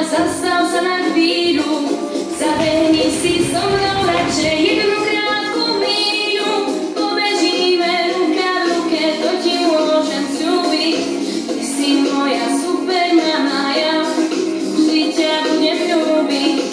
Zastav sa na chvíľu, zabehni si so mnou radšej jednu krátku míľu. Pobežíme ruka v ruke, to ti môžem sľúbiť. Ty si moja super mama, ja vždy ťa budem ľúbiť.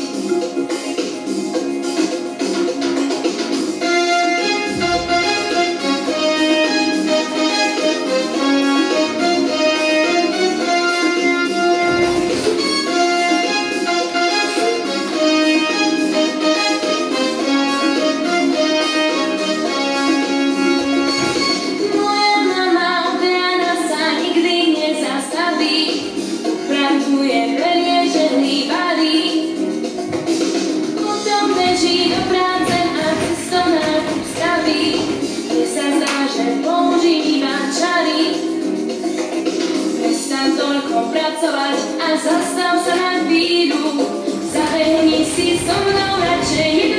Pracovať a zastav sa na chvíľu, zabehni si so mnou radšej.